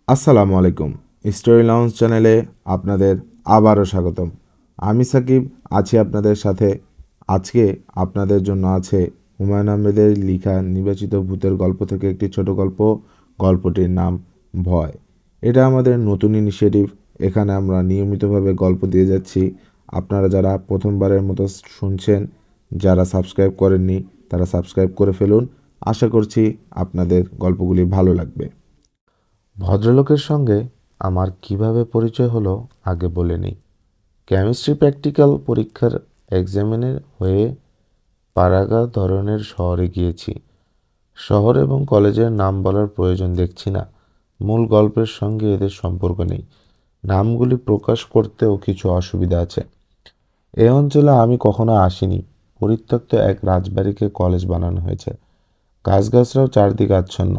আসসালামু আলাইকুম। Story lounge চ্যানেলে আপনাদের আবারও স্বাগতম। আমি সাকিব আছি আপনাদের সাথে। আজকে আপনাদের জন্য আছে হুমায়ুন আহমেদের লেখা নির্বাচিত ভূতের গল্প থেকে একটি ছোট গল্প। গল্পটির নাম ভয়। এটা আমাদের নতুন ইনিশিয়েটিভ। এখানে আমরা নিয়মিতভাবে গল্প দিয়ে যাচ্ছি। আপনারা যারা প্রথমবারের মতো শুনছেন, যারা সাবস্ক্রাইব করেননি, তারা সাবস্ক্রাইব করে ফেলুন। আশা করছি আপনাদের গল্পগুলি ভালো লাগবে। ভদ্রলোকের সঙ্গে আমার কিভাবে পরিচয় হলো আগে বলে নিই। কেমিস্ট্রি প্র্যাকটিক্যাল পরীক্ষার এক্সামিনের হয়ে পাড়াগা ধরনের শহরে গিয়েছি। শহর এবং কলেজের নাম বলার প্রয়োজন দেখছি না। মূল গল্পের সঙ্গে এদের সম্পর্ক নেই। নামগুলি প্রকাশ করতেও কিছু অসুবিধা আছে। এ অঞ্চলে আমি কখনো আসিনি। পরিত্যক্ত এক রাজবাড়িকে কলেজ বানানো হয়েছে। গাছগাছরাও চারদিকে আচ্ছন্ন।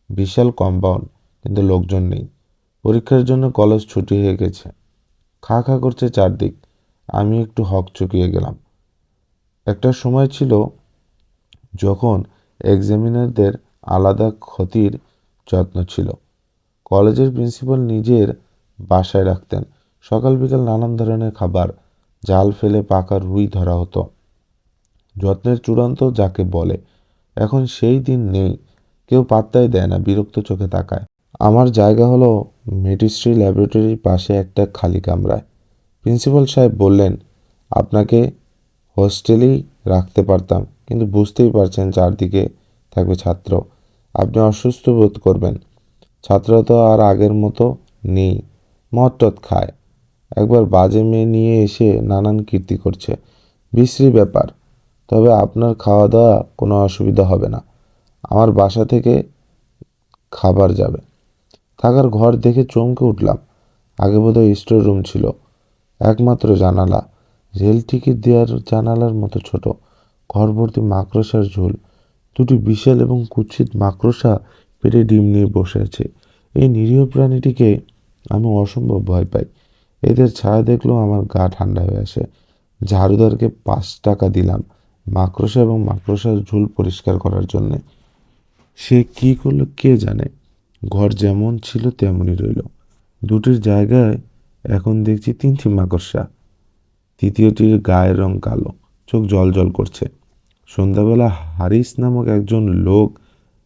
বিশাল কম্পাউন্ড, কিন্তু লোকজন নেই। পরীক্ষার জন্য কলেজ ছুটি হয়ে গেছে। খা খা করছে চারদিক। আমি একটু হকচকিয়ে গেলাম। একটা সময় ছিল যখন এক্সামিনারদের আলাদা ক্ষতির যত্ন ছিল। কলেজের প্রিন্সিপাল নিজের বাসায় রাখতেন। সকাল বিকাল নানান ধরনের খাবার, জাল ফেলে পাকা রুই ধরা হতো। যত্নের চূড়ান্ত যাকে বলে। এখন সেই দিন নেই। কেউ পাত্তাই দেয় না, বিরক্ত চোখে তাকায়। আমার জায়গা হলো মেডিস্ট্রি ল্যাবরেটরির পাশে একটা খালি কামরায়। প্রিন্সিপাল সাহেব বললেন, আপনাকে হোস্টেলেই রাখতে পারতাম, কিন্তু বুঝতেই পারছেন চারদিকে থাকবে ছাত্র। আপনি অসুস্থ বোধ করবেন। ছাত্ররা তো আর আগের মতো নেই। মদ টদ খায়। একবার বাজে মেয়ে নিয়ে এসে নানান কীর্তি করছে। বিশ্রী ব্যাপার। তবে আপনার খাওয়া দাওয়া কোনো অসুবিধা হবে না। আমার বাসা থেকে খাবার যাবে। থাকার ঘর দেখে চমকে উঠলাম। আগে বোধহয় স্টোর রুম ছিল। একমাত্র জানালা, রেল টিকিট দেওয়ার জানালার মতো ছোট। ঘর ভর্তি মাকড়সার ঝোল। দুটি বিশাল এবং কুৎসিত মাকড়সা পেটে ডিম নিয়ে বসে আছে। এই নিরীহ প্রাণীটিকে আমি অসম্ভব ভয় পাই। এদের ছায়া দেখলেও আমার গা ঠান্ডা হয়ে আসে। ঝাড়ুদারকে 5 টাকা দিলাম মাকড়সা এবং মাকড়সার ঝোল পরিষ্কার করার জন্যে। সে কি করলো কে জানে। ঘর যেমন ছিল তেমনই রইল। দুটির জায়গায় এখন দেখছি 3টি মাকড়সা। তৃতীয়টির গায়ের রং কালো, চোখ জল করছে। সন্ধ্যাবেলা হারিস নামক একজন লোক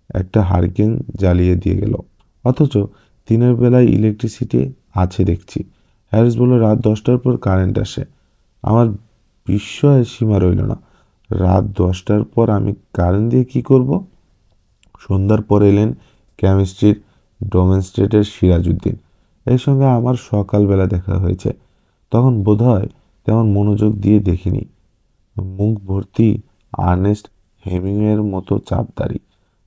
একটা হারিকেন জ্বালিয়ে দিয়ে গেল, অথচ দিনের বেলায় ইলেকট্রিসিটি আছে দেখছি। হ্যারিস বলল, রাত 10টার পর কারেন্ট আসে। আমার বিস্ময়ের সীমা রইল না। রাত 10টার পর আমি কারেন্ট দিয়ে কি করব? সন্ধ্যার পর এলেন কেমিস্ট্রির ডেমনস্ট্রেটর সিরাজউদ্দিন। এর সঙ্গে আমার সকালবেলা দেখা হয়েছে। তখন বোধহয় তেমন মনোযোগ দিয়ে দেখিনি। মুখ ভর্তি আর্নেস্ট হেমিংওয়ের মতো চাপদাড়ি,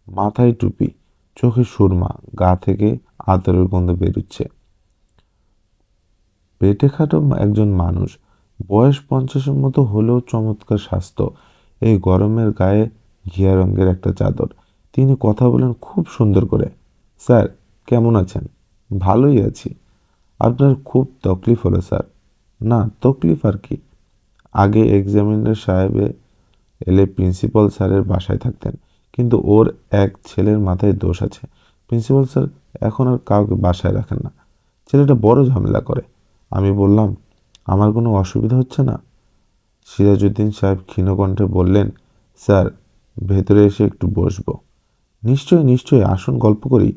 মাথায় টুপি, চোখে সুরমা, গা থেকে আতরের গন্ধ বেরুচ্ছে। পেটে খাটো একজন মানুষ, বয়স 50-এর মতো হলেও চমৎকার স্বাস্থ্য। এই গরমের গায়ে ঘিয়া রঙের একটা চাদর। তিনি কথা বলেন খুব সুন্দর করে। স্যার, কেমন আছেন? ভালোই আছি। আপনার খুব তকলিফ হলো স্যার। না, তকলিফ আর কি। আগে এক্সামিনার সাহেবে এলে প্রিন্সিপাল স্যারের বাসায় থাকতেন, কিন্তু ওর এক ছেলের মাথায় দোষ আছে। প্রিন্সিপাল স্যার এখন আর কাউকে বাসায় রাখেন না। ছেলেটা বড় ঝামেলা করে। আমি বললাম, আমার কোনো অসুবিধা হচ্ছে না? সিরাজউদ্দিন সাহেব ক্ষীণকণ্ঠে বললেন, স্যার, ভেতরে এসে একটু বসবো? নিশ্চয়ই নিশ্চয়ই, আসুন, গল্প করি।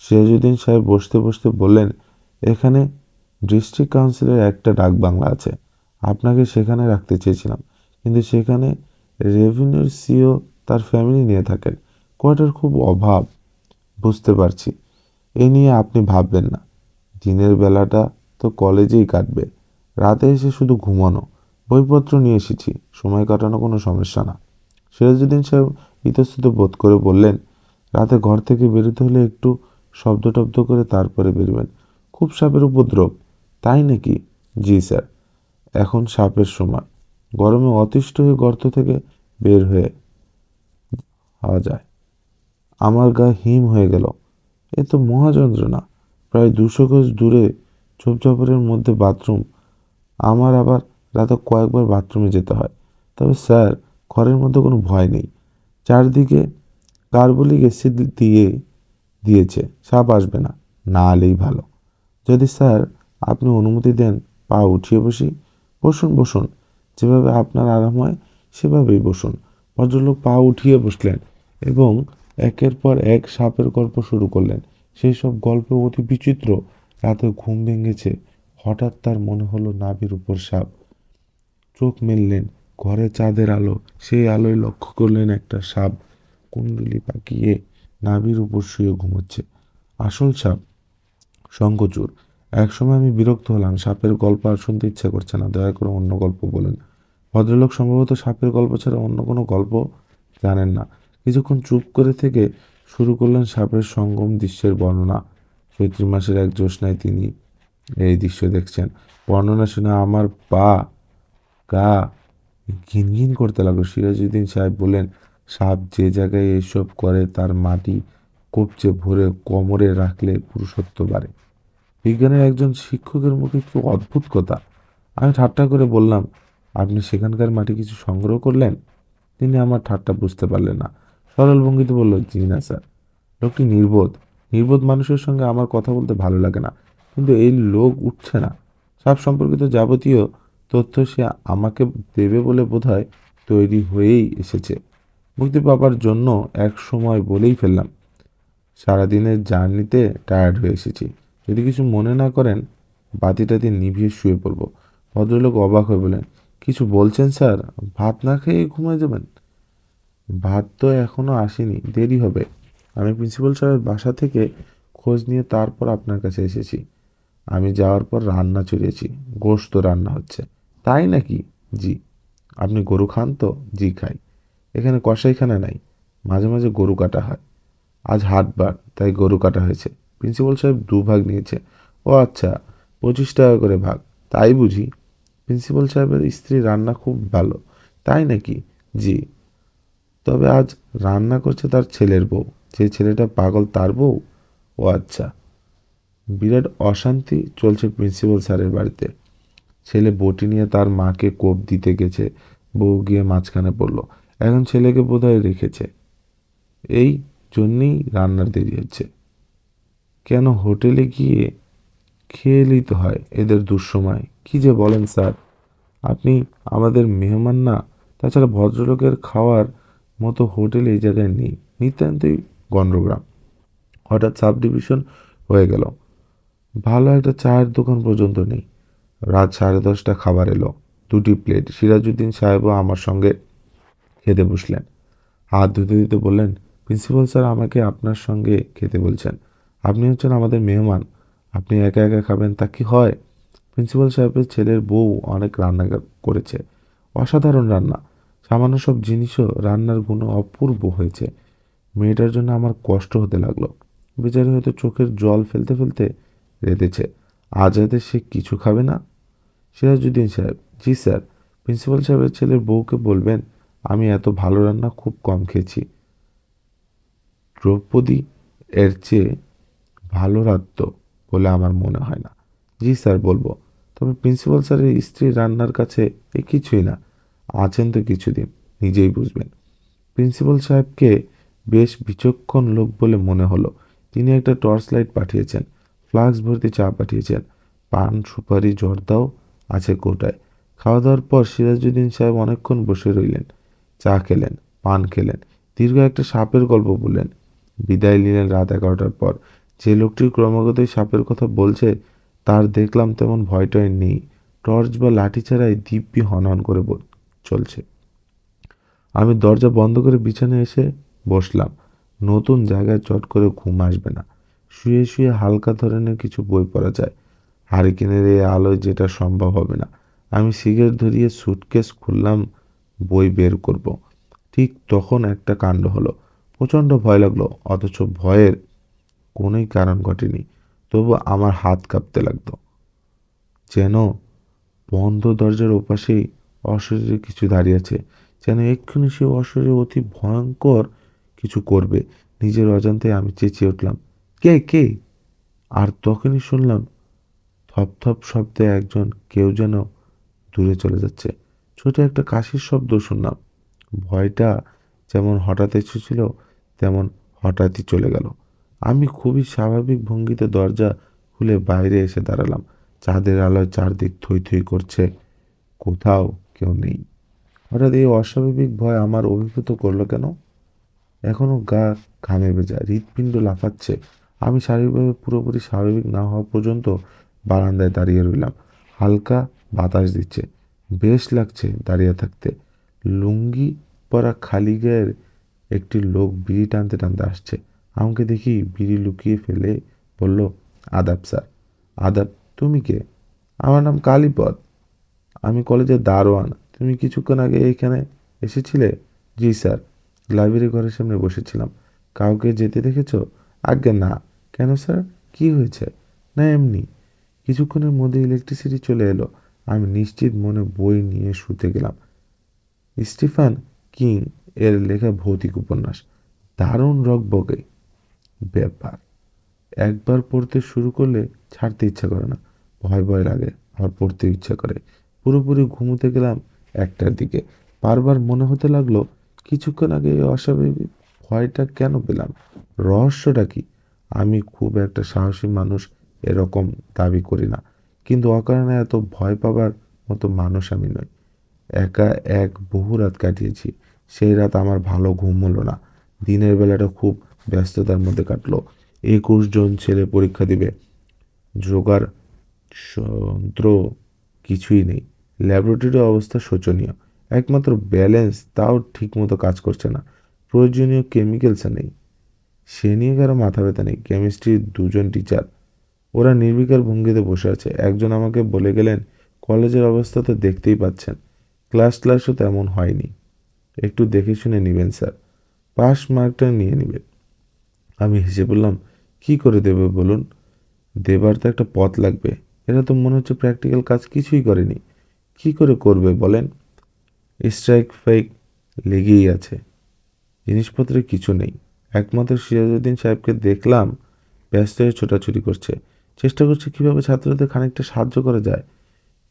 সিরাজউদ্দিন সাহেব বসতে বসতে বললেন, এখানে ডিস্ট্রিক্ট কাউন্সিলের একটা ডাকবাংলা আছে। আপনাকে সেখানে রাখতে চেয়েছিলাম, কিন্তু সেখানে রেভিনিউর সিও তার ফ্যামিলি নিয়ে থাকেন। কোয়ার্টার খুব অভাব। বুঝতে পারছি। এ নিয়ে আপনি ভাববেন না। দিনের বেলাটা তো কলেজেই কাটবে। রাতে এসে শুধু ঘুমানো। বইপত্র নিয়ে এসেছি, সময় কাটানো কোনো সমস্যা না। সিরাজউদ্দিন সাহেব ইতস্তত বোধ করে বললেন, রাতে ঘর থেকে বেরোতে হলে একটু শব্দ টব্দ করে তারপরে বেরোবেন। খুব সাপের উপদ্রব। তাই নাকি? জি স্যার, এখন সাপের সময়। গরমে অতিষ্ঠ হয়ে গর্ত থেকে বের হয়ে হওয়া যায়। আমার গা হিম হয়ে গেল। এ তো মহা যন্ত্রণা। প্রায় 200 গজ দূরে ঝোপঝাপের মধ্যে বাথরুম। আমার আবার রাতে কয়েকবার বাথরুমে যেতে হয়। তবে স্যার, ঘরের মধ্যে কোনো ভয় নেই। চারদিকে কার্বলিক অ্যাসিড দিয়ে দিয়েছে, সাপ আসবে না। না এলেই ভালো। যদি স্যার আপনি অনুমতি দেন পা উঠিয়ে বসি। বসুন বসুন, যেভাবে আপনার আরাম হয় সেভাবেই বসুন। ভদ্রলোক পা উঠিয়ে বসলেন এবং একের পর এক সাপের গল্প শুরু করলেন। সেই সব গল্প অতি বিচিত্র। রাতে ঘুম ভেঙেছে, হঠাৎ তার মনে হলো নাভির উপর সাপ। চোখ মেললেন, ঘরে চাঁদের আলো, সেই আলোয় লক্ষ্য করলেন একটা সাপ কুণ্ডলি পাকিয়ে নাভির উপর শুয়ে ঘুমোচ্ছে। আসল সাপ, শঙ্খচূড়। একসময় আমি বিরক্ত হলাম, সাপের গল্প আর শুনতে ইচ্ছা করছে না, দয়া করে অন্য গল্প বলুন। ভদ্রলোক সম্ভবত সাপের গল্প ছাড়া অন্য কোনো গল্প জানেন না। কিছুক্ষণ চুপ করে থেকে শুরু করলেন সাপের সঙ্গম দৃশ্যের বর্ণনা। চৈত্র মাসের এক জ্যোৎস্নায় তিনি এই দৃশ্য দেখছেন। বর্ণনা শুনে আমার পা গা ঘিনঘিন করতে লাগলো। সিরাজউদ্দিন সাহেব বললেন, সাপ যে জায়গায় এসব করে তার মাটি কবচে ভরে কোমরে রাখলে পুরুষত্ব বাড়ে। বিজ্ঞানের একজন শিক্ষকের মুখে কি অদ্ভুত কথা! আমি ঠাট্টা করে বললাম, আপনি সেখানকার মাটি কিছু সংগ্রহ করলেন? তিনি আমার ঠাট্টা বুঝতে পারলেন না। সরল ভঙ্গিতে বলল, জি না স্যার। লোকটি নির্বোধ। নির্বোধ মানুষের সঙ্গে আমার কথা বলতে ভালো লাগে না, কিন্তু এই লোক উঠছে না। সাপ সম্পর্কিত যাবতীয় তথ্য সে আমাকে দেবে বলে বোধহয় তৈরি হয়েই এসেছে। মুক্তি পাবার জন্য এক সময় বলেই ফেললাম, সারাদিনের জার্নিতে টায়ার্ড হয়ে এসেছি। যদি কিছু মনে না করেন বাতিটাতি নিভিয়ে শুয়ে পড়ব। ভদ্রলোক অবাক হয়ে বলেন, কিছু বলছেন স্যার? ভাত না খেয়ে ঘুমিয়ে যাবেন? ভাত তো এখনো আসেনি, দেরি হবে। আমি প্রিন্সিপাল সাহেবের বাসা থেকে খোঁজ নিয়ে তারপর আপনার কাছে এসেছি। আমি যাওয়ার পর রান্না চড়িয়েছি, গোশত রান্না হচ্ছে। তাই নাকি? জি। আপনি গরু খান তো? জি খাই। এখানে কসাইখানা নাই, মাঝে মাঝে গরু কাটা হয়। আজ হাটবার, তাই গরু কাটা হয়েছে। প্রিন্সিপাল সাহেব 2 ভাগ নিয়েছে। ও আচ্ছা, 25 টাকা করে ভাগ, তাই বুঝি? প্রিন্সিপাল সাহেবের স্ত্রী রান্না খুব ভালো। তাই নাকি? জি। তবে আজ রান্না করছে তার ছেলের বউ। যে ছেলেটা পাগল তার বউ? ও আচ্ছা। বিরাট অশান্তি চলছে প্রিন্সিপাল স্যারের বাড়িতে। ছেলে বটি নিয়ে তার মাকে কোপ দিতে গেছে, বউ গিয়ে মাঝখানে পড়লো। এখন ছেলেকে বোধহয় রেখেছে, এই জন্যেই রান্নার দেরি হচ্ছে। কেন, হোটেলে গিয়ে খেয়ে এলেই তো হয় এদের দুঃসময়। কি যে বলেন স্যার, আপনি আমাদের মেহমান না? তাছাড়া ভদ্রলোকের খাওয়ার মতো হোটেল এই জায়গায় নেই, নিতান্তই গণ্ডগ্রাম। হঠাৎ সাব ডিভিশন হয়ে গেল, ভালো একটা চায়ের দোকান পর্যন্ত নেই। রাত 10:30 খাবার এলো, 2টি প্লেট। সিরাজউদ্দিন সাহেবও আমার সঙ্গে খেতে বসলেন। হাত ধুতে ধুতে বললেন, প্রিন্সিপাল স্যার আমাকে আপনার সঙ্গে খেতে বলছেন। আপনি হচ্ছেন আমাদের মেহমান, আপনি একা একা খাবেন তা কি হয়? প্রিন্সিপাল সাহেবের ছেলের বউ অনেক রান্না করেছে, অসাধারণ রান্না। সামান্য সব জিনিসও রান্নার গুণ অপূর্ব হয়েছে। মেয়েটার জন্য আমার কষ্ট হতে লাগলো। বেচারি হয়তো চোখের জল ফেলতে ফেলতে রেঁধেছে। আজ রাতে সে কিছু খাবে না। সিরাজউদ্দিন সাহেব, জি স্যার। প্রিন্সিপাল সাহেবের ছেলের বউকে বলবেন আমি এত ভালো রান্না খুব কম খেয়েছি। দ্রৌপদী এর চেয়ে ভালো রাঁধত বলে আমার মনে হয় না। জি স্যার, বলবো। তবে প্রিন্সিপাল স্যারের স্ত্রীর রান্নার কাছে এ কিছুই না। আছেন তো কিছুদিন, নিজেই বুঝবেন। প্রিন্সিপাল সাহেবকে বেশ বিচক্ষণ লোক বলে মনে হলো। তিনি একটা টর্চ লাইট পাঠিয়েছেন, ফ্লাক্স ভর্তি চা পাঠিয়েছেন, পান সুপারি জর্দাও আছে কৌটায়। খাওয়া দাওয়ার পর সিরাজউদ্দিন সাহেব অনেকক্ষণ বসে রইলেন, চা খেলেন, পান খেলেন, দীর্ঘ একটা সাপের গল্প বললেন। বিদায় নিলেন রাত 11টার পর। যে লোকটি ক্রমাগতই সাপের কথা বলছে তার দেখলাম তেমন ভয়টয় নেই। টর্চ বা লাঠি ছাড়াই দিব্যি হনহন করে চলছে। আমি দরজা বন্ধ করে বিছানায় এসে বসলাম। নতুন জায়গায় চট করে ঘুম আসবে না। শুয়ে শুয়ে হালকা ধরনের কিছু বই পড়া যায়। হারিকেনের এই আলোয় যেটা সম্ভব হবে না। আমি সিগারেট ধরিয়ে সুটকেস খুললাম, বই বের করব। ঠিক তখন একটা কাণ্ড হলো। প্রচণ্ড ভয় লাগলো, অথচ ভয়ের কোনোই কারণ ঘটেনি। তবু আমার হাত কাঁপতে লাগতো, যেন বন্ধ দরজার ওপাশেই অশরীরে কিছু দাঁড়িয়ে আছে, যেন এক্ষুনি সে অশরীরে অতি ভয়ঙ্কর কিছু করবে। নিজের অজান্তে আমি চেঁচিয়ে উঠলাম, কে কে? আর তখনই শুনলাম থপথপ শব্দে কেউ যেন দূরে চলে যাচ্ছে। ছোট একটা কাশির শব্দ শুনলাম। ভয়টা যেমন হঠাৎ এসেছিল তেমন হঠাৎই চলে গেল। আমি খুবই স্বাভাবিক ভঙ্গিতে দরজা খুলে বাইরে এসে দাঁড়ালাম। চাঁদের আলোয় চারদিক থই থই করছে, কোথাও কেউ নেই। হঠাৎ এই অস্বাভাবিক ভয় আমার অভিভূত করলো কেন? এখনো গা ঘামে ভেজা, হৃৎপিণ্ড লাফাচ্ছে। আমি শারীরিকভাবে পুরোপুরি স্বাভাবিক না হওয়া পর্যন্ত বারান্দায় দাঁড়িয়ে রইলাম। হালকা বাতাস দিচ্ছে, বেশ লাগছে দাঁড়িয়ে থাকতে। লুঙ্গি পরা খালি গায়ের একটি লোক বিড়ি টানতে টানতে আসছে। আমাকে দেখি বিড়ি লুকিয়ে ফেলে বলল, আদাব স্যার। আদাব। তুমি কে? আমার নাম কালীপদ, আমি কলেজের দারোয়ান। তুমি কিছুক্ষণ আগে এখানে এসেছিলে? জি স্যার, লাইব্রেরি ঘরের সামনে বসেছিলাম। কাউকে যেতে দেখেছো? আজ্ঞে না। কেন স্যার, কি হয়েছে? না এমনি। কিছুক্ষণের মধ্যে ইলেকট্রিসিটি চলে এলো। আমি নিশ্চিত মনে বই নিয়ে শুতে গেলাম। স্টিফেন কিং এর লেখা ভৌতিক উপন্যাস। দারুণ রকবকে ব্যাপার। একবার পড়তে শুরু করলে ছাড়তে ইচ্ছা করে না। ভয় ভয় লাগে, আবার পড়তেও ইচ্ছা করে। পুরোপুরি ঘুমোতে গেলাম 1টার দিকে। বারবার মনে হতে লাগলো, কিছুক্ষণ আগে এই অস্বাভাবিক ভয়টা কেন পেলাম? রহস্যটা কি? আমি খুব একটা সাহসী মানুষ এরকম দাবি করি না, কিন্তু অকারণে এত ভয় পাবার মতো মানুষ আমি নই। একা এক বহু রাত কাটিয়েছি। সেই রাত আমার ভালো ঘুম হলো না। দিনের বেলাটা খুব ব্যস্ততার মধ্যে কাটলো। 21 জন ছেলে পরীক্ষা দিবে, জোগাড় যন্ত্র কিছুই নেই। ল্যাবরেটরির অবস্থা শোচনীয়। একমাত্র ব্যালেন্স, তাও ঠিকমতো কাজ করছে না। প্রয়োজনীয় কেমিক্যালসও নেই। সে নিয়ে কারো মাথা ব্যথা নেই। কেমিস্ট্রির 2জন টিচার, ওরা নির্বিকার ভঙ্গিতে বসে আছে। একজন আমাকে বলে গেলেন, কলেজের অবস্থা তো দেখতেই পাচ্ছেন, ক্লাসও তেমন হয়নি। একটু দেখে শুনে নেবেন স্যার, পাস মার্কটা নিয়ে নেবেন। আমি হেসে বললাম, কি করে দেবে বলুন? দেবার তো একটা পথ লাগবে। এরা তো মনে হচ্ছে প্র্যাকটিক্যাল কাজ কিছুই করেনি। কি করে করবে বলেন? স্ট্রাইক ফাইক লেগেই আছে, জিনিসপত্রে কিছু নেই। একমাত্র সিরাজউদ্দিন সাহেবকে দেখলাম ব্যস্ত হয়ে ছোটাছুটি করছে, চেষ্টা করছে কিভাবে ছাত্রদের খানিকটা সাহায্য করা যায়।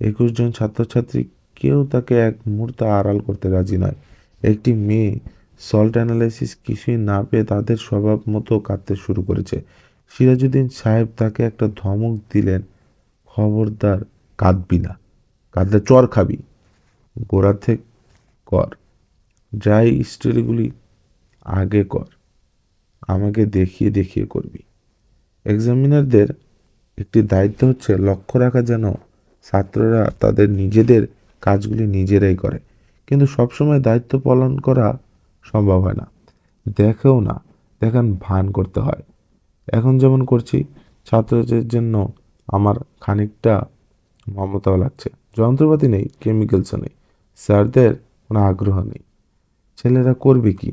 21 জন ছাত্রছাত্রী, কেউ তাকে এক মুহূর্ত আড়াল করতে রাজি নয়। একটি মেয়ে সল্ট অ্যানালাইসিস কিছুই না পেয়ে তাদের স্বভাব মতো কাঁদতে শুরু করেছে। সিরাজউদ্দিন সাহেব তাকে একটা ধমক দিলেন, খবরদার কাঁদবি না, কাঁদলে চর খাবি। গোড়া থেকে কর, ড্রাই স্টোরিগুলি আগে কর, আমাকে দেখিয়ে দেখিয়ে করবি। এক্সামিনারদের একটি দায়িত্ব হচ্ছে লক্ষ্য রাখা যেন ছাত্ররা তাদের নিজেদের কাজগুলি নিজেরাই করে, কিন্তু সবসময় দায়িত্ব পালন করা সম্ভব হয় না। দেখেও না দেখান ভান করতে হয়। এখন যেমন করছি। ছাত্রদের জন্য আমার খানিকটা মমতাও লাগছে। যন্ত্রপাতি নেই, কেমিক্যালসও নেই, স্যারদের কোনো আগ্রহ নেই। ছেলেরা করবে কি?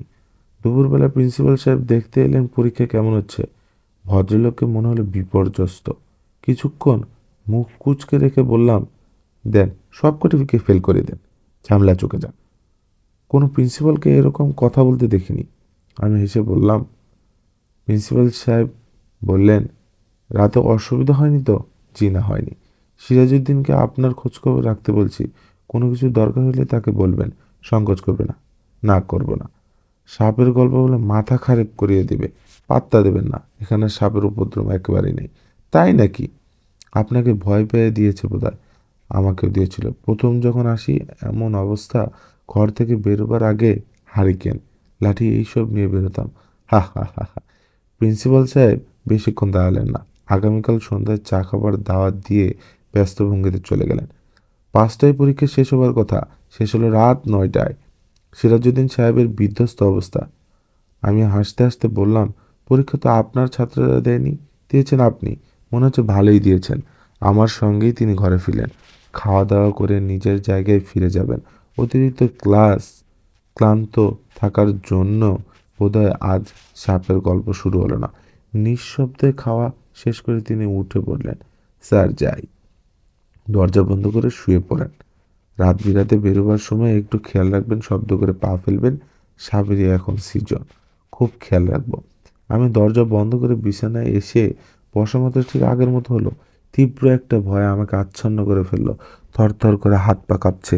দুপুরবেলা প্রিন্সিপাল সাহেব দেখতে এলেন পরীক্ষা কেমন হচ্ছে। ভদ্রলোককে মনে হলো বিপর্যস্ত। কিছুক্ষণ মুখ কুঁচকে রেখে বললাম, দেন সবকটিকে ফেল করে দেন, ঝামেলা চুকে যাক। কোনো প্রিন্সিপালকে এরকম কথা বলতে দেখিনি। আমি হেসে বললাম। প্রিন্সিপাল সাহেব বললেন, রাতে অসুবিধা হয়নি তো? জি না, হয়নি। সিরাজউদ্দিনকে আপনার খোঁজখবর রাখতে বলছি, কোনো কিছু দরকার হলে তাকে বলবেন, সংকোচ করবে না। না, করব না। সাপের গল্প বলে মাথা খারাপ করিয়ে দেবে, পাত্তা দেবেন না। এখানে সাপের উপদ্রব একেবারেই নেই। তাই নাকি? আপনাকে ভয় পেয়ে দিয়েছে বোধহয়। আমাকেও দিয়েছিল প্রথম যখন আসি। এমন অবস্থা, ঘর থেকে বেরোবার আগে হারিকেন, লাঠি এইসব নিয়ে বেরোতাম। হা হা হা হা। প্রিন্সিপাল সাহেব বেশিক্ষণ দাঁড়ালেন না। আগামীকাল সন্ধ্যায় চা খাবার দাওয়াত দিয়ে ব্যস্ত ভঙ্গিতে চলে গেলেন। 5টায় পরীক্ষা শেষ হবার কথা, শেষ হলো রাত 9টায়। সিরাজউদ্দিন সাহেবের বিধ্বস্ত অবস্থা। আমি হাসতে হাসতে বললাম, পরীক্ষা তো আপনার ছাত্ররা দেয়নি, দিয়েছেন আপনি। মনে হচ্ছে ভালোই দিয়েছেন। আমার সঙ্গেই তিনি ঘরে ফিরলেন। খাওয়া দাওয়া করে নিজের জায়গায় ফিরে যাবেন। অতিরিক্ত ক্লান্ত থাকার জন্য বোধহয় আজ সাপের গল্প শুরু হলো না। নিঃশব্দে খাওয়া শেষ করে তিনি উঠে পড়লেন। স্যার, যাই। দরজা বন্ধ করে শুয়ে পড়েন। রাত বিরাতে বেরোবার সময় একটু খেয়াল রাখবেন, শব্দ করে পা ফেলবেন। সাবেরি এখন সিজন, খুব খেয়াল রাখবো। আমি দরজা বন্ধ করে বিছানায় এসে বসা মাত্র ঠিক আগের মতো হলো। তীব্র একটা ভয় আমাকে আচ্ছন্ন করে ফেললো। থরথর করে হাত পা কাঁপছে,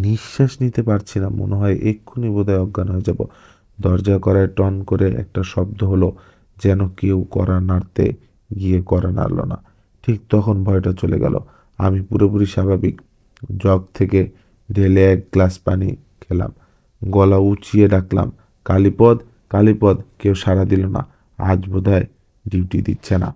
নিঃশ্বাস নিতে পারছি না। মনে হয় এক্ষুনি বোধহয় অজ্ঞান হয়ে যাব। দরজা করায় টন করে একটা শব্দ হলো। যেন কেউ কড়া নাড়তে গিয়ে কড়া নাড়ল না। ঠিক তখন ভয়টা চলে গেল। আমি পুরোপুরি স্বাভাবিক। জগ থেকে ঢেলে এক গ্লাস পানি খেলাম। গলা উঁচিয়ে ডাকলাম, কালীপদ, কালীপদ। কেউ সাড়া দিল না। আজ বোধহয় ডিউটি দিচ্ছে না।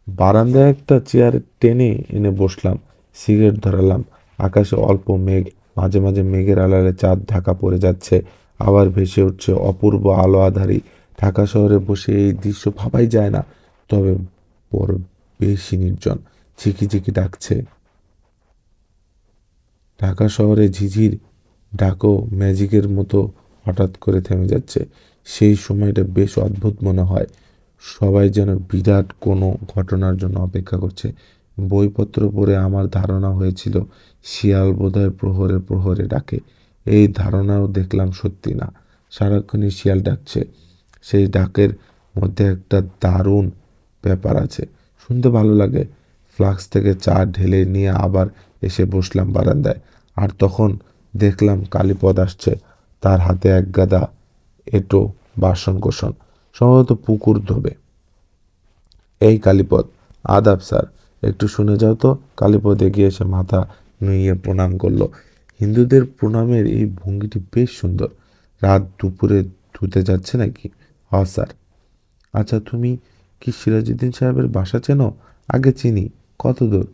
বারান্দায় একটা চেয়ার টেনে এনে বসলাম। সিগারেট ধরালাম। আকাশে অল্প মেঘ, মাঝে মাঝে মেঘের আড়ালে চাঁদ ঢাকা পড়ে যাচ্ছে, আবার ভেসে উঠছে অপূর্ব আলো আঁধারি। ঢাকা শহরে বসে এই দৃশ্য ভাবাই যায় না, তবে বড় বেশি নির্জন। ঝিকিঝিকি ডাকছে। ঢাকা শহরে ঝিঝির ডাকও ম্যাজিকের মতো হঠাৎ করে থেমে যাচ্ছে। সেই সময়টা বেশ অদ্ভুত মনে হয়। সবাই যেন বিরাট কোনো ঘটনার জন্য অপেক্ষা করছে। বইপত্র পড়ে আমার ধারণা হয়েছিল শিয়াল বোধহয় প্রহরে প্রহরে ডাকে। এই ধারণাও দেখলাম সত্যি না। সারাক্ষণই শিয়াল ডাকছে। সেই ডাকের মধ্যে একটা দারুণ ব্যাপার আছে, শুনতে ভালো লাগে। ফ্লাক্স থেকে চা ঢেলে নিয়ে আবার এসে বসলাম বারান্দায়। আর তখন দেখলাম কালীপদ আসছে। তার হাতে এক গাদা এঁটো বাসন কোসন, সম্ভবত পুকুর ধোবে। এই কালীপদ, আদাব স্যার, একটু শুনে যাও তো। কালীপদ এগিয়ে এসে মাথা নুইয়ে প্রণাম করলো। হিন্দুদের প্রণামের এই ভঙ্গিটি বেশ সুন্দর। রাত দুপুরে ধুতে যাচ্ছে নাকি? হ স্যার। আচ্ছা, তুমি কি সিরাজউদ্দিন সাহেবের বাসা চেনো? আগে চিনি। কত দূর?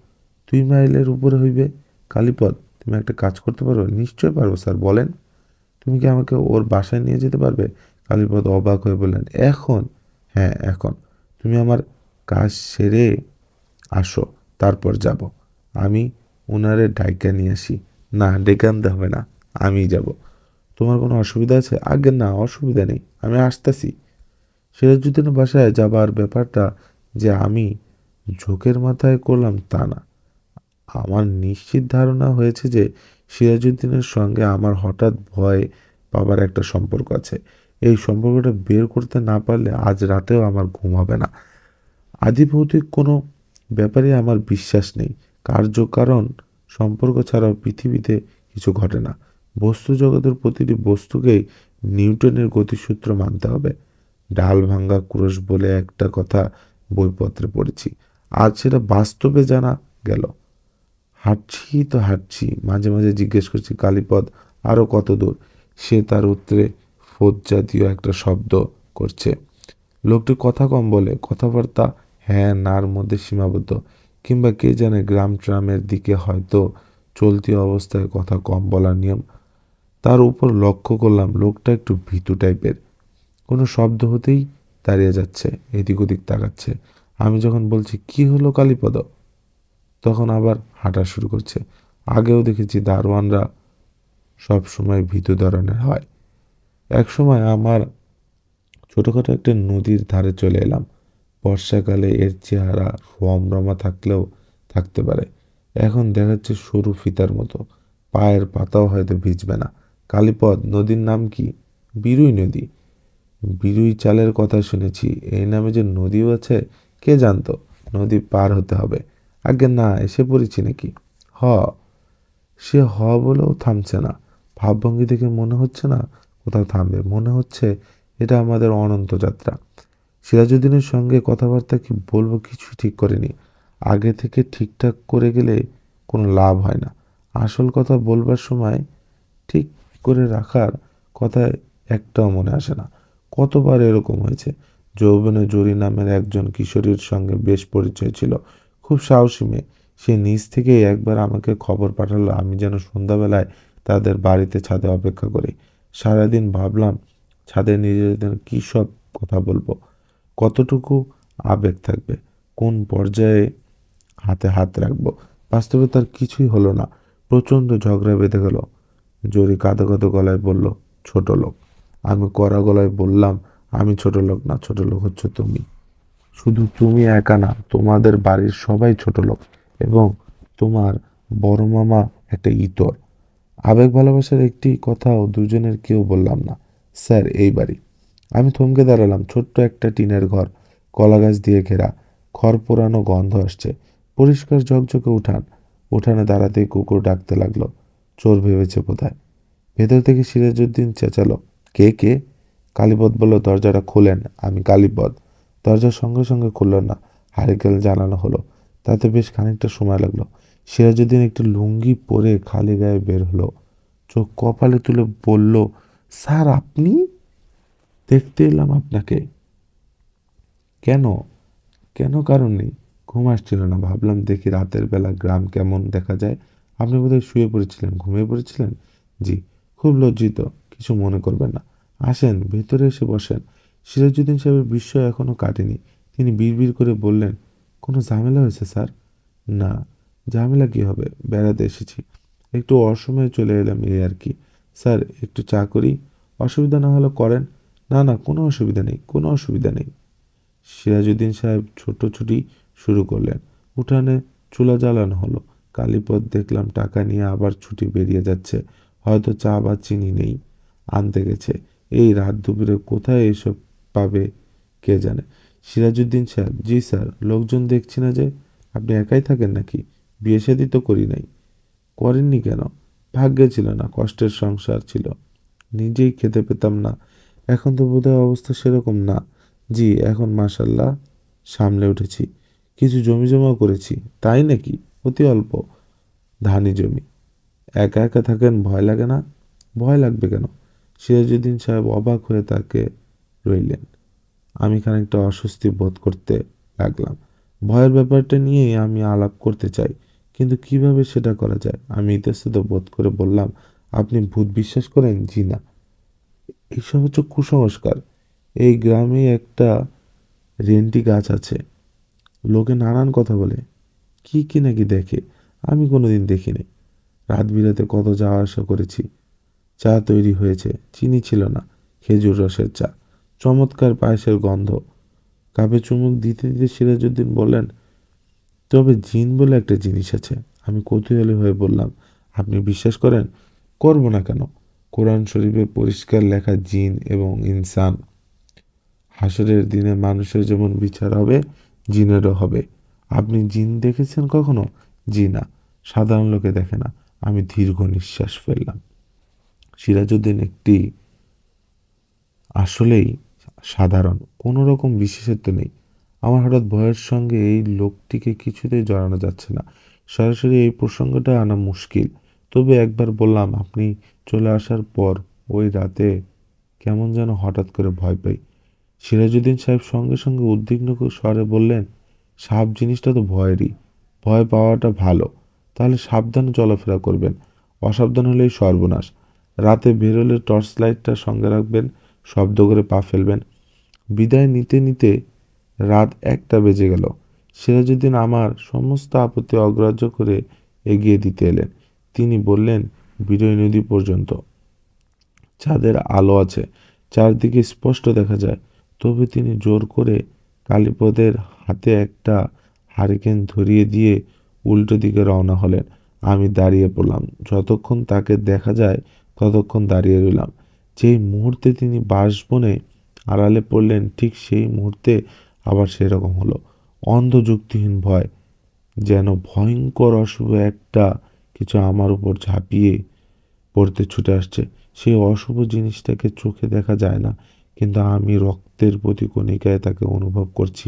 2 মাইলের উপরে হইবে। কালীপদ, তুমি একটা কাজ করতে পারো? নিশ্চয় পারবো স্যার, বলেন। তুমি কি আমাকে ওর বাসায় নিয়ে যেতে পারবে? কালীপদ অবাক হয়ে বললেন, এখন? হ্যাঁ, এখন। তুমি আমার কাজ সেরে আসো, তারপর যাব। আমি ওনারে ডাইকা নিয়ে আসি। না, ডেকে আনতে হবে না, আমিই যাব। তোমার কোনো অসুবিধা আছে? আগে না, অসুবিধা নেই, আমি আসতেছি। সিরাজউদ্দিনের বাসায় যাবার ব্যাপারটা যে আমি ঝোঁকের মাথায় করলাম তা না। আমার নিশ্চিত ধারণা হয়েছে যে সিরাজউদ্দিনের সঙ্গে আমার হঠাৎ ভয় পাবার একটা সম্পর্ক আছে। এই সম্পর্কটা বের করতে না পারলে আজ রাতেও আমার ঘুম হবে না। আদিভৌতিক কোনো ব্যাপারে আমার বিশ্বাস নেই। কার্যকারণ সম্পর্ক ছাড়াও পৃথিবীতে কিছু ঘটে না। বস্তু জগতের প্রতিটি বস্তুকেই নিউটনের গতিসূত্র মানতে হবে। ডাল ভাঙ্গা ক্রোশ বলে একটা কথা বইপত্রে পড়েছি। আজ সেটা বাস্তবে জানা গেল। হাঁটছি তো হাঁটছি, মাঝে মাঝে জিজ্ঞেস করছি, কালীপদ, আরও কত দূর? সে তার উত্তরে ফোঁদ জাতীয় একটা শব্দ করছে। লোকটি কথা কম বলে, কথাবার্তা হ্যাঁ নার মধ্যে সীমাবদ্ধ। কিংবা কে জানে, গ্রাম ট্রামের দিকে হয়তো চলতি অবস্থায় কথা কম বলার নিয়ম। তার উপর লক্ষ্য করলাম লোকটা একটু ভীতু টাইপের। কোনো শব্দ হতেই দাঁড়িয়ে যাচ্ছে, এদিক ওদিক তাকাচ্ছে। আমি যখন বলছি কি হলো কালীপদ, তখন আবার হাঁটা শুরু করছে। আগেও দেখেছি দারোয়ানরা সব সময় ভীতু ধরনের হয়। এক সময় আমার ছোটখাটো একটা নদীর ধারে চলে এলাম। বর্ষাকালে এর চেহারা রমরমা থাকলেও থাকতে পারে। এখন দেখাচ্ছে সরু ফিতার মতো। পায়ের পাতাও হয়তো ভিজবে না। কালীপদ, নদীর নাম কি? বিরুই নদী। বিরুই চালের কথা শুনেছি, এই নামে যে নদীও আছে কে জানতো। নদী পার হতে হবে। আগে না, এসে পড়েছি নাকি? হ। সে হ বলেও থামছে না। ভাবভঙ্গি দেখে মনে হচ্ছে না কোথাও থামবে। মনে হচ্ছে এটা আমাদের অনন্ত যাত্রা। সিরাজউদ্দিনের সঙ্গে কথাবার্তা কি বলবো কিছুই ঠিক করিনি। আগে থেকে ঠিকঠাক করে গেলে কোনো লাভ হয় না। আসল কথা বলবার সময় ঠিক করে রাখার কথা একটাও মনে আসে না। কতবার এরকম হয়েছে। যৌবনে জরি নামের একজন কিশোরীর সঙ্গে বেশ পরিচয় ছিল। খুব সাহসী মেয়ে। সে নিজ থেকেই একবার আমাকে খবর পাঠালো আমি যেন সন্ধ্যাবেলায় তাদের বাড়িতে ছাদে অপেক্ষা করি। সারাদিন ভাবলাম ছাদে নিজেদের কী সব কথা বলবো, কতটুকু আবেগ থাকবে, কোন পর্যায়ে হাতে হাত রাখবো। বাস্তবে তার কিছুই হলো না। প্রচণ্ড ঝগড়া বেঁধে গেল। জরি কাঁদো কাঁদো গলায় বলল, ছোট লোক। আমি কড়া গলায় বললাম, আমি ছোট লোক না, ছোট লোক হচ্ছে তুমি। শুধু তুমি একা না, তোমাদের বাড়ির সবাই ছোট লোক। এবং তোমার বড় মামা একটা ইতর। আবেগ ভালোবাসার একটি কথাও দুজনের কেউ বললাম না। স্যার, এই বাড়ি। আমি থমকে দাঁড়ালাম। ছোট্ট একটা টিনের ঘর, কলা গাছ দিয়ে ঘেরা, খড় পোড়ানো গন্ধ আসছে। পরিষ্কার ঝকঝকে উঠান। উঠানে দাঁড়াতেই কুকুর ডাকতে লাগলো। চোর ভেবেছে বোধহয়। ভেতর থেকে সিরাজউদ্দিন চেঁচালো, কে কে? কালীপদ বলল, দরজাটা খোলেন। আমি কালীপদ। দরজার সঙ্গে সঙ্গে খুলল না। হারিকেন জ্বালানো হলো। তাতে বেশ খানিকটা সময় লাগলো। সিরাজউদ্দিন একটু লুঙ্গি পরে খালি গায়ে বের হলো। চোখ কপালে তুলে বলল, স্যার আপনি? দেখতে এলাম আপনাকে। কেন? কেন কারণ নেই। ঘুম আসছিল না। ভাবলাম দেখি রাতের বেলা গ্রাম কেমন দেখা যায়। আপনি বোধহয় শুয়ে পড়েছিলেন, ঘুমিয়ে পড়েছিলেন। জি। খুব লজ্জিত। কিছু মনে করবেন না। আসেন, ভেতরে এসে বসেন। সিরাজউদ্দিন সাহেবের বিস্ময় এখনো কাটেনি। তিনি বিড়বিড় করে বললেন, কোনো ঝামেলা হয়েছে স্যার? না, ঝামেলা কি হবে, বেড়াতে এসেছি। একটু অসময়ে চলে এলাম, এই আর কি। স্যার একটু চা করি? অসুবিধা না হলে করেন। না না, কোনো অসুবিধা নেই, কোনো অসুবিধা নেই। সিরাজউদ্দিন সাহেব ছোটাছুটি শুরু করলেন। উঠানে চুলা জ্বালানো হলো। কালীপদ দেখলাম টাকা নিয়ে আবার ছুটি বেরিয়ে যাচ্ছে। হয়তো চা বা চিনি নেই, আনতে গেছে। এই রাত দুপুরে কোথায় এসব পাবে কে জানে। সিরাজউদ্দিন সাহেব, জি স্যার। লোকজন দেখছি না যে। আপনি একাই থাকেন নাকি? বিয়ে শাদী তো করি নাই। করেননি কেন? ভাগ্যে ছিল না, কষ্টের সংসার ছিল, নিজেই খেতে পেতাম না। এখন তো বোধহয় অবস্থা সেরকম না। জি, এখন মাশাল্লাহ সামলে উঠেছি। কিছু জমি জমাও করেছি। তাই নাকি? অতি অল্প ধানি জমি। একা একা থাকেন, ভয় লাগে না? ভয় লাগবে কেন? সিরাজউদ্দিন সাহেব অবাক হয়ে তাকে রইলেন। আমি খানিকটা অস্বস্তি বোধ করতে লাগলাম। ভয়ের ব্যাপারটা নিয়েই আমি আলাপ করতে চাই, কিন্তু কিভাবে সেটা করা যায়? আমি ইতস্তত বোধ করে বললাম, আপনি ভূত বিশ্বাস করেন? জি না। এইসব হচ্ছে কুসংস্কার। এই গ্রামে একটা রেন্টি গাছ আছে। লোকে নানান কথা বলে, কি কি নাকি দেখে। আমি কোনোদিন দেখিনি। রাত বিরাতে কত যাওয়া আসা করেছি। চা তৈরি হয়েছে, চিনি ছিল না, খেজুর রসের চা, চমৎকার পায়েসের গন্ধ। কাপে চুমুক দিতে দিতে সিরাজউদ্দিন বললেন, তবে জিন বলে একটা জিনিস আছে। আমি কৌতূহলী হয়ে বললাম, আপনি বিশ্বাস করেন? করব না কেন? কোরআন শরীফে পরিষ্কার লেখা, জিন এবং ইনসান। হাসরের দিনে মানুষের যেমন বিচার হবে, জিনেরও হবে। আপনি জিন দেখেছেন কখনো? জি না, সাধারণ লোকে দেখে না। আমি দীর্ঘ নিঃশ্বাস ফেললাম। সিরাজউদ্দিন একটি আসলেই সাধারণ, কোনো রকম বিশেষত্ব নেই। আমার হঠাৎ ভয়ের সঙ্গে এই লোকটিকে কিছুতেই জড়ানো যাচ্ছে না। সরাসরি এই প্রসঙ্গটা আনা মুশকিল। তবে একবার বললাম, আপনি চলে আসার পর ওই রাতে কেমন যেন হঠাৎ করে ভয় পাই। সিরাজউদ্দিন সাহেব সঙ্গে সঙ্গে উদ্বিগ্ন স্বরে বললেন, সাপ জিনিসটা তো ভয়েরই। ভয় পাওয়াটা ভালো। তাহলে সাবধানে চলাফেরা করবেন। অসাবধান হলেই সর্বনাশ। রাতে বেরোলে টর্চ লাইটটা সঙ্গে রাখবেন। শব্দ করে পা ফেলবেন। বিদায় নিতে নিতে রাত 1টা বেজে গেল। সিরাজউদ্দিন আমার সমস্ত আপত্তি অগ্রাহ্য করে এগিয়ে দিতে এলেন। তিনি বললেন, বিজয় নদী পর্যন্ত চাঁদের আলো আছে, চারদিকে স্পষ্ট দেখা যায়। তবে তিনি জোর করে কালীপদের হাতে একটা হারিকেন ধরিয়ে দিয়ে উল্টো দিকে রওনা হলেন। আমি দাঁড়িয়ে পড়লাম। যতক্ষণ তাকে দেখা যায় ততক্ষণ দাঁড়িয়ে রইলাম। যেই মুহূর্তে তিনি বাঁশবনে আড়ালে পড়লেন, ঠিক সেই মুহূর্তে আবার সেরকম হলো। অন্ধ যুক্তিহীন ভয়, যেন ভয়ঙ্কর অশুভ একটা কিছু আমার উপর ঝাঁপিয়ে পড়তে ছুটে আসছে। সেই অশুভ জিনিসটাকে চোখে দেখা যায় না, কিন্তু আমি রক্তের প্রতি কণিকায় তাকে অনুভব করছি।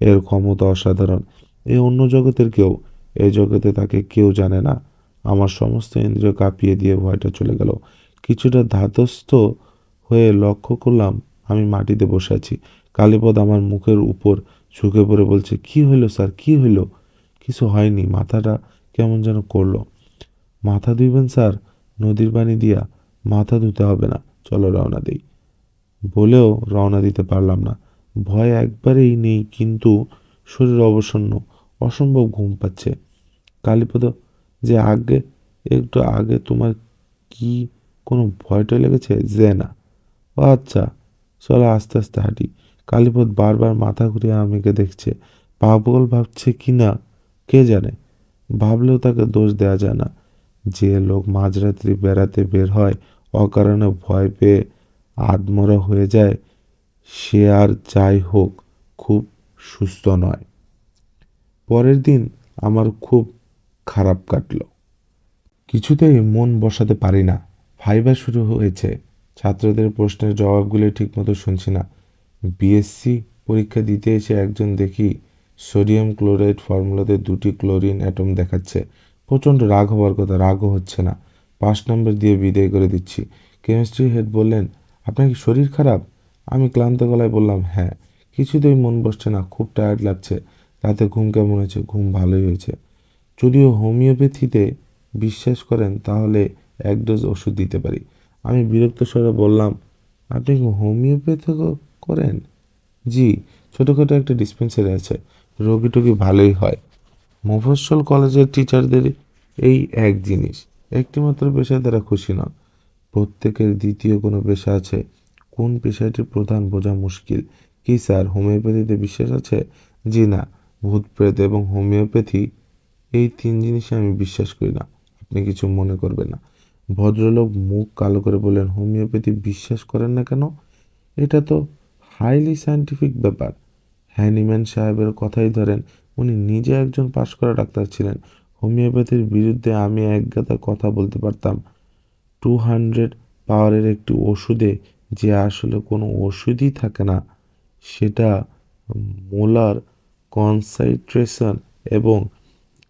এর ক্ষমতা অসাধারণ। এ অন্য জগতের কেউ, এই জগতে তাকে কেউ জানে না। আমার সমস্ত ইন্দ্রিয় কাঁপিয়ে দিয়ে ভয়টা চলে গেল। কিছুটা ধাতস্থ হয়ে লক্ষ্য করলাম আমি মাটিতে বসে আছি। কালীপদ আমার মুখের উপর ঝুঁকে পড়ে বলছে, কি হইল স্যার, কি হইল? কিছু হয়নি, মাথাটা কেমন যেন করলো। মাথা ধুইবেন স্যার? নদীর পানি দিয়া? মাথা ধুতে হবে না, চলো রওনা দেই। বলেও রওনা দিতে পারলাম না। ভয় একবারেই নেই, কিন্তু শরীর অবসন্ন, অসম্ভব ঘুম পাচ্ছে। কালীপদ, যে আগে একটু আগে তোমার কি কোনো ভয়টা লেগেছে? যে না। ও আচ্ছা, চলো আস্তে আস্তে হাঁটি। কালীপদ বারবার মাথা ঘুরিয়ে আমাকে দেখছে। পাগল ভাবছে কি না কে জানে। ভাবলেও তাকে দোষ দেওয়া যায় না। যে লোক মাঝরাত্রি বেড়াতে বের হয়, অকারণে ভয় পেয়ে আধমরা হয়ে যায়, সে আর যাই হোক খুব সুস্থ নয়। পরের দিন আমার খুব খারাপ কাটলো। কিছুতেই মন বসাতে পারি না। ভাইবা শুরু হয়েছে। ছাত্রদের প্রশ্নের জবাবগুলি ঠিকমতো শুনছি না। বিএসসি পরীক্ষা দিতে এসে একজন দেখি সোডিয়াম ক্লোরাইড ফর্মুলাতে 2টি ক্লোরিন অ্যাটম দেখাচ্ছে। প্রচণ্ড রাগ হওয়ার কথা, রাগও হচ্ছে না। 5 নম্বর দিয়ে বিদায় করে দিচ্ছি। কেমিস্ট্রি হেড বললেন, আপনার কি শরীর খারাপ? আমি ক্লান্ত গলায় বললাম, হ্যাঁ। কিছুতেই মন বসছে না, খুব টায়ার্ড লাগছে। রাতে ঘুম কেমন হয়েছে? ঘুম ভালোই হয়েছে। যদিও হোমিওপ্যাথিতে বিশ্বাস করেন তাহলে 1 ডোজ ওষুধ দিতে পারি। আমি বিরক্ত স্বরে বললাম, আপনি কি হোমিওপ্যাথি করেন? জি, ছোটোখাটো একটা ডিসপেন্সারি আছে, রোগী টোগী ভালোই হয়। মফস্বল কলেজের টিচারদের এই এক জিনিস, একটিমাত্র পেশায় তারা খুশি নন। প্রত্যেকের দ্বিতীয় কোনো পেশা আছে। কোন পেশাটি প্রধান বোঝা মুশকিল। কি স্যার, হোমিওপ্যাথিতে বিশ্বাস আছে? জি না, ভূত প্রেত এবং হোমিওপ্যাথি এই 3 জিনিসে আমি বিশ্বাস করি না। আপনি কিছু মনে করবেন না। ভদ্রলোক মুখ কালো করে বললেন, হোমিওপ্যাথি বিশ্বাস করেন না কেন? এটা তো হাইলি সায়েন্টিফিক ব্যাপার। হ্যানিম্যান সাহেবের কথাই ধরেন, উনি নিজে একজন পাশ করা ডাক্তার ছিলেন। হোমিওপ্যাথির বিরুদ্ধে আমি একগাদা কথা বলতে পারতাম। 200 পাওয়ারের একটি ওষুধে যে আসলে কোনো ওষুধই থাকে না, সেটা মোলার কনসেন্ট্রেশন এবং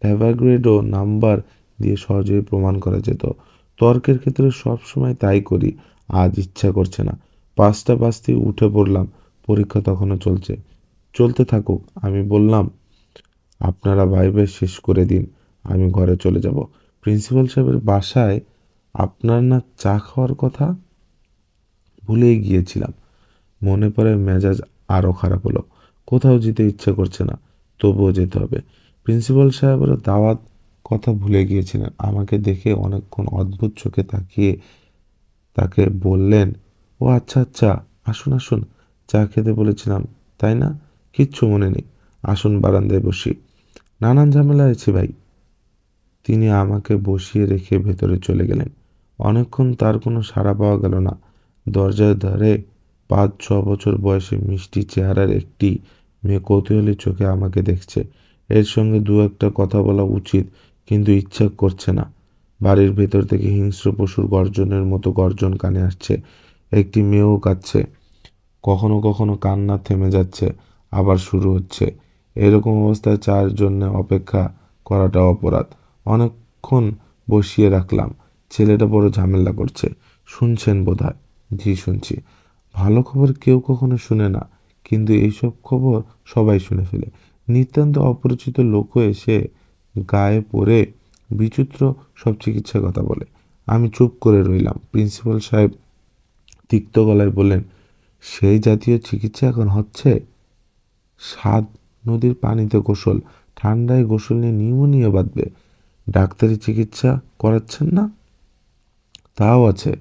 অ্যাভোগাড্রো নাম্বার দিয়ে সহজেই প্রমাণ করা যেত। তর্কের ক্ষেত্রে সবসময় তাই করি, আজ ইচ্ছা করছে না। 5টা বাজতেই উঠে পড়লাম। পরীক্ষা তখনও চলছে। চলতে থাকুক। আমি বললাম, আপনারা ভাইবা শেষ করে দিন, আমি ঘরে চলে যাব। প্রিন্সিপাল সাহেবের বাসায় আপনার না চা খাওয়ার কথা? ভুলেই গিয়েছিলাম। মনে পড়ে মেজাজ আরও খারাপ হলো। কোথাও যেতে ইচ্ছে করছে না, তবুও যেতে হবে। প্রিন্সিপাল সাহেবেরও দাওয়াত কথা ভুলে গিয়েছিলেন। আমাকে দেখে অনেকক্ষণ অদ্ভুত চোখে তাকিয়ে তাকে বললেন, ও আচ্ছা আচ্ছা, আসুন আসুন, চা খেতে বলেছিলাম তাই না? কিচ্ছু মনে নেই, আসুন বারান্দায় বসি। নানান ঝামেলা আছে ভাই। তিনি আমাকে বসিয়ে রেখে ভেতরে চলে গেলেন। অনেকক্ষণ তার কোনো সাড়া পাওয়া গেল না। দরজার ধারে 5-6 বছর বয়সে মিষ্টি চেহারার একটি মেয়ে কৌতূহলী চোখে আমাকে দেখছে। এর সঙ্গে দু একটা কথা বলা উচিত, কিন্তু ইচ্ছা করছে না। বাড়ির ভেতর থেকে হিংস্র পশুর গর্জনের মতো গর্জন কানে আসছে। একটি মেয়েও কাঁদছে। কখনো কখনো কান্না থেমে যাচ্ছে, আবার শুরু হচ্ছে। এরকম অবস্থায় চার জন্য অপেক্ষা করাটা অপরাধ। অনেকক্ষণ বসিয়ে রাখলাম। ছেলেটা বড় ঝামেলা করছে। শুনছেন বোধহয়? জি শুনছি। ভালো খবর কেউ কখনো শুনে না, কিন্তু এইসব খবর সবাই শুনে ফেলে। নিতান্ত অপরিচিত লোকও এসে গায়ে পড়ে বিচিত্র সব চিকিৎসার কথা বলে। আমি চুপ করে রইলাম। প্রিন্সিপাল সাহেব তিক্ত গলায় বললেন, সেই জাতীয় চিকিৎসা এখন হচ্ছে? 7 নদীর পানিতে গোসল, ঠান্ডায় গোসল নিয়ে নিউমোনিয়া বাঁধবে। ডাক্তারি চিকিৎসা করাচ্ছেন না? তাও আছে।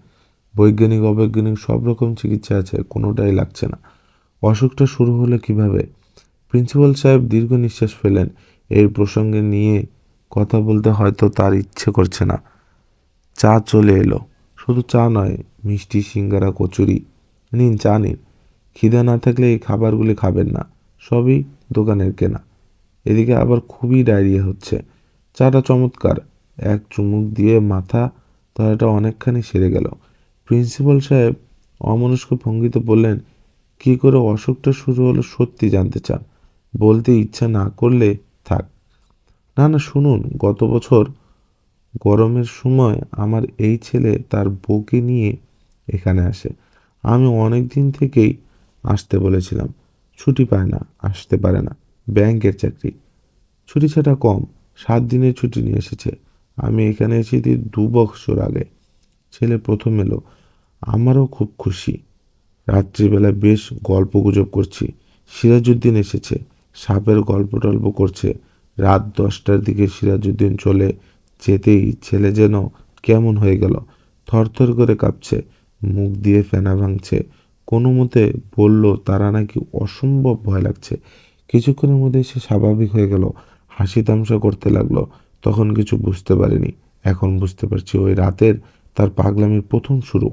বৈজ্ঞানিক অবৈজ্ঞানিক সব রকম চিকিৎসা আছে, কোনোটাই লাগছে না। অসুখটা শুরু হলো কিভাবে? প্রিন্সিপাল সাহেব দীর্ঘ নিঃশ্বাস ফেলেন। এই প্রসঙ্গে নিয়ে কথা বলতে হয়তো তার ইচ্ছে করছে না। চা চলে এলো। শুধু চা নয়, মিষ্টি, সিঙ্গারা, কচুরি। নিন, চা নিন। খিদে না থাকলে এই খাবারগুলি খাবেন না, সবই দোকানের কেনা। এদিকে আবার খুবই ডায়রিয়া হচ্ছে। চাটা চমৎকার। এক চুমুক দিয়ে মাথা ধরাটা অনেকখানি সেরে গেল। প্রিন্সিপাল সাহেব অমনস্ক ভঙ্গিতে বললেন, কী করে অসুখটা শুরু হলো সত্যি জানতে চান? বলতে ইচ্ছা না করলে থাক। না না, শুনুন। গত বছর গরমের সময় আমার এই ছেলে তার বউকে নিয়ে এখানে আসে। আমি অনেক দিন থেকেই আসতে বলেছিলাম, ছুটি পায় না, আসতে পারে না। ব্যাংকের চাকরি, ছুটি ছাটা কম। 7 দিনের ছুটি নিয়ে এসেছে। আমি এখানে এসেছি 2 বছর আগে। ছেলে প্রথম এলো। আমারও খুব খুশি। রাত্রিবেলা বেশ গল্পগুজব করছি। সিরাজউদ্দিন এসেছে। সাপের গল্প টল্প করছে। রাত 10টার দিকে সিরাজউদ্দিন চলে যেতেই ছেলে যেন কেমন হয়ে গেল। থরথর করে কাঁপছে, মুখ দিয়ে ফেনা ভাঙছে। কোনো মতে বলল তারা নাকি অসম্ভব ভয় লাগছে। কিছুক্ষণের মধ্যেই সে স্বাভাবিক হয়ে গেল, হাসি তামসা করতে লাগলো। তখন কিছু বুঝতে পারিনি, এখন বুঝতে পারছি ওই রাতের তার পাগলামির প্রথম শুরু।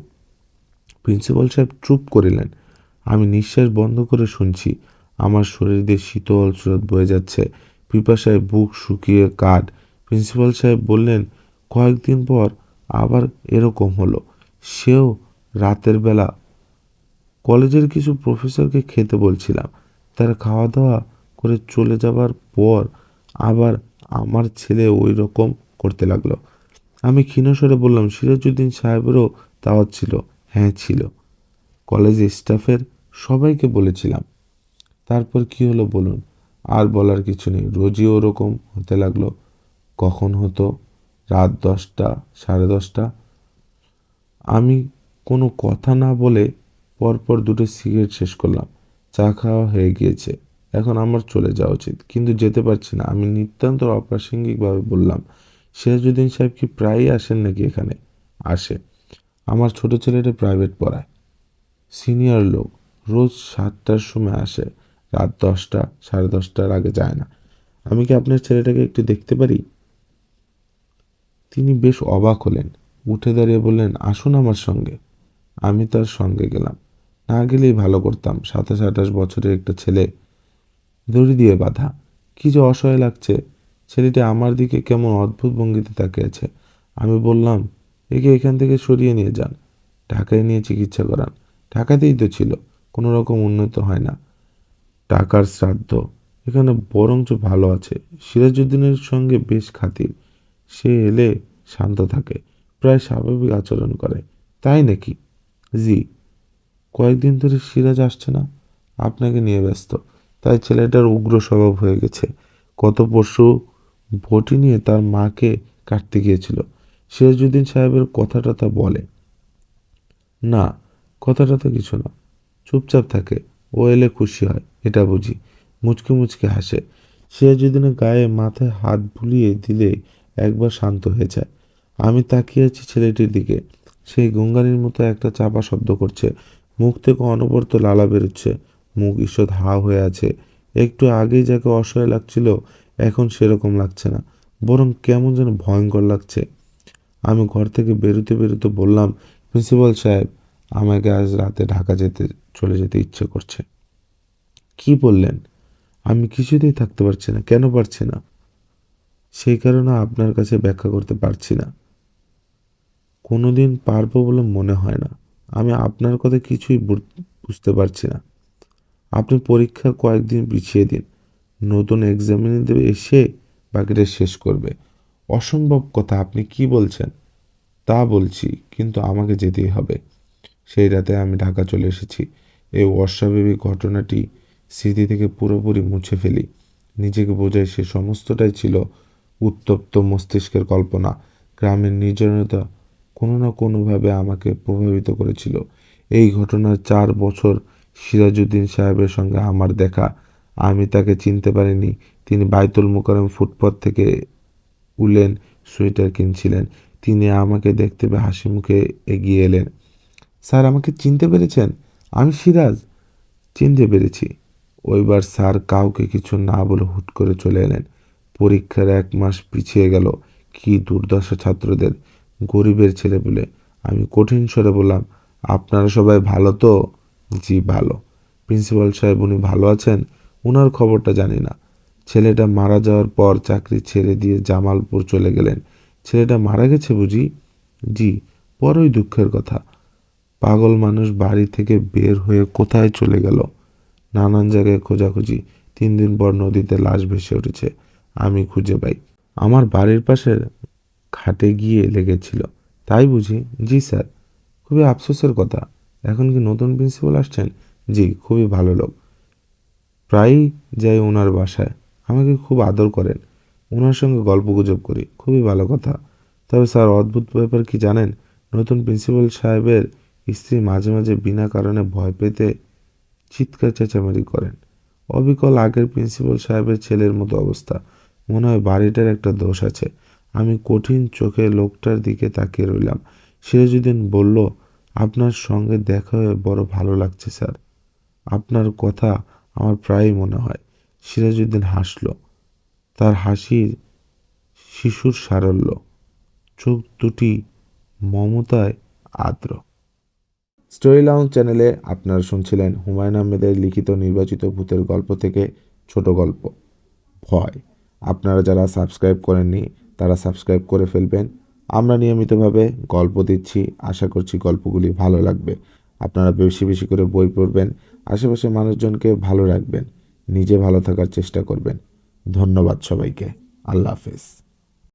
প্রিন্সিপাল সাহেব চুপ করিলেন। আমি নিঃশ্বাস বন্ধ করে শুনছি। আমার শরীর দিয়ে শীতল স্রোত বয়ে যাচ্ছে। পিপাসায় বুক শুকিয়ে কাঠ। প্রিন্সিপাল সাহেব বললেন, কয়েকদিন পর আবার এরকম হলো। সেও রাতের বেলা কলেজের কিছু প্রফেসরকে খেতে বলছিলাম। তারা খাওয়া দাওয়া করে চলে যাবার পর আবার আমার ছেলে ওই রকম করতে লাগলো। আমি ক্ষীণস্বরে বললাম, সিরাজউদ্দিন সাহেবেরও দাওয়াত ছিল? হ্যাঁ ছিল। কলেজ স্টাফের সবাইকে বলেছিলাম। তারপর কি হলো বলুন? আর বলার কিছু নেই। রোজই ওরকম হতে লাগলো। কখন হতো রাত 10টা, 10:30। আমি কোনো কথা না বলে পরপর দুটো সিগারেট শেষ করলাম। চা খাওয়া হয়ে গিয়েছে, এখন আমার চলে যাওয়া উচিত, কিন্তু যেতে পারছি না। আমি নিতান্ত অপ্রাসঙ্গিকভাবে বললাম, সিরাজউদ্দিন সাহেব কি প্রায়ই আসেন নাকি এখানে? আসে। আমার ছোট ছেলেটা প্রাইভেট পড়ায়, সিনিয়র লোক। রোজ 7টার সময় আসে, রাত 10টা, 10:30টার আগে যায় না। আমি কি আপনার ছেলেটাকে একটু দেখতে পারি? তিনি বেশ অবাক হলেন, উঠে দাঁড়িয়ে বললেন, আসুন আমার সঙ্গে। আমি তার সঙ্গে গেলাম। না গেলেই ভালো করতাম। 27-28 বছরের একটা ছেলে, দড়ি দিয়ে বাঁধা। কি যে অসহায় লাগছে। ছেলেটি আমার দিকে কেমন অদ্ভুত ভঙ্গিতে তাকিয়ে আছে। আমি বললাম, একে এখান থেকে সরিয়ে নিয়ে যান, ঢাকায় নিয়ে চিকিৎসা করান। ঢাকাতেই তো ছিল, কোনো রকম উন্নত হয় না। টাকার শ্রাদ্ধ। এখানে বরঞ্চ ভালো আছে। সিরাজউদ্দিনের সঙ্গে বেশ খাতির। সে এলে শান্ত থাকে, প্রায় স্বাভাবিক আচরণ করে। তাই নাকি? জি। কয়েকদিন ধরে সিরাজ আসছে না, আপনাকে নিয়ে ব্যস্ত। তাই ছেলেটার উগ্র স্বভাব হয়ে গেছে। গত পরশু বটি নিয়ে তার মাকে কাটতে গিয়েছিল। সিরাজউদ্দিন সাহেবের কথা টথা বলে না? কথা টথা কিছু না, চুপচাপ থাকে। ও এলে খুশি হয়, এটা বুঝি। মুচকি মুচকি হাসে। সিরাজউদ্দিনের গায়ে মাথায় হাত বুলিয়ে দিলে একবার শান্ত হয়ে যায়। আমি তাকিয়ে আছি ছেলেটির দিকে। সেই গঙ্গানির মতো একটা চাপা শব্দ করছে। মুখ থেকে অনবরত লালা বেরোচ্ছে। মুখ ঈষৎ হা হয়ে আছে। একটু আগেই যাকে অসহায় লাগছিল, এখন সেরকম লাগছে না, বরং কেমন যেন ভয়ঙ্কর লাগছে। আমি ঘর থেকে বেরোতে বেরোতে বললাম, প্রিন্সিপাল সাহেব, আমাকে আজ রাতে ঢাকা চলে যেতে ইচ্ছে করছে। কি বললেন? আমি কিছুতেই থাকতে পারছি না। কেন পারছি না? সেই কারণে আপনার কাছে ব্যাখ্যা করতে পারছি না। কোনোদিন পারবো বলে মনে হয় না। আমি আপনার কথা কিছুই বুঝতে পারছি না। আপনি পরীক্ষা কয়েকদিন পিছিয়ে দিন। নতুন এক্সামিনে দেবে এসে বাকিটা শেষ করবে। অসম্ভব কথা। আপনি কি বলছেন? তা বলছি, কিন্তু আমাকে যেতেই হবে। সেই রাতে আমি ঢাকা চলে এসেছি। এই অস্বাভাবিক ঘটনাটি স্মৃতি থেকে পুরোপুরি মুছে ফেলি। নিজেকে বোঝাই সে সমস্তটাই ছিল উত্তপ্ত মস্তিষ্কের কল্পনা। গ্রামের নির্জনতা কোনো না কোনোভাবে আমাকে প্রভাবিত করেছিল। এই ঘটনার 4 বছর সিরাজউদ্দিন সাহেবের সঙ্গে আমার দেখা। আমি তাকে চিনতে পারিনি। তিনি বাইতুল মোকাররম ফুটপাত থেকে উলেন সোয়েটার কিনছিলেন। তিনি আমাকে দেখতে পেয়ে হাসি মুখে এগিয়ে এলেন। স্যার, আমাকে চিনতে পেরেছেন? আমি সিরাজ। চিনতে পেরেছি। ওইবার স্যার কাউকে কিছু না বলে হুট করে চলে এলেন। পরীক্ষার 1 মাস পিছিয়ে গেল। কি দুর্দশা ছাত্রদের, গরিবের ছেলেপুলে। আমি কঠিন স্বরে বললাম, আপনারা সবাই ভালো তো? জি ভালো। প্রিন্সিপাল সাহেব, উনি ভালো আছেন? ওনার খবরটা জানি না। ছেলেটা মারা যাওয়ার পর চাকরি ছেড়ে দিয়ে জামালপুর চলে গেলেন। ছেলেটা মারা গেছে বুঝি? জি। বড়ই দুঃখের কথা। পাগল মানুষ বাড়ি থেকে বের হয়ে কোথায় চলে গেল। নানান জায়গায় খোঁজাখুঁজি। 3 দিন পর নদীতে লাশ ভেসে উঠেছে। আমি খুঁজে পাই। আমার বাড়ির পাশের ঘাটে গিয়ে লেগেছিল। তাই বুঝি? জি স্যার। খুবই আফসোসের কথা। এখন কি নতুন প্রিন্সিপাল আসছেন? জি, খুবই ভালো লোক। প্রায়ই যাই ওনার বাসায়। আমাকে খুব আদর করেন। ওনার সঙ্গে গল্পগুজব করি। খুবই ভালো কথা। তবে স্যার, অদ্ভুত ব্যাপার কি জানেন? নতুন প্রিন্সিপাল সাহেবের স্ত্রী মাঝে মাঝে বিনা কারণে ভয় পেতে চিৎকার চেঁচামেচি করেন। অবিকল আগের প্রিন্সিপাল সাহেবের ছেলের মতো অবস্থা। মনে হয় বাড়িটার একটা দোষ আছে। আমি কঠিন চোখে লোকটার দিকে তাকিয়ে রইলাম। সিরাজউদ্দিন বলল, আপনার সঙ্গে দেখা হয়ে বড় ভালো লাগছে স্যার। আপনার কথা আমার প্রায়ই মনে হয়। সিরাজউদ্দিন হাসল। তার হাসির শিশুর সারল্য, চোখ দুটি মমতায় আর্দ্র। স্টোরি লাউঞ্জ চ্যানেলে আপনারা শুনছিলেন হুমায়ুন আহমেদের লিখিত নির্বাচিত ভূতের গল্প থেকে ছোট গল্প ভয়। আপনারা যারা সাবস্ক্রাইব করেননি তারা সাবস্ক্রাইব করে ফেলবেন। আমরা নিয়মিতভাবে গল্প দিচ্ছি, আশা করছি গল্পগুলি ভালো লাগবে। আপনারা বেশি বেশি করে বই পড়বেন, আশেপাশের মানুষজনকে ভালো রাখবেন, নিজে ভালো থাকার চেষ্টা করবেন। ধন্যবাদ সবাইকে। আল্লাহ হাফেজ।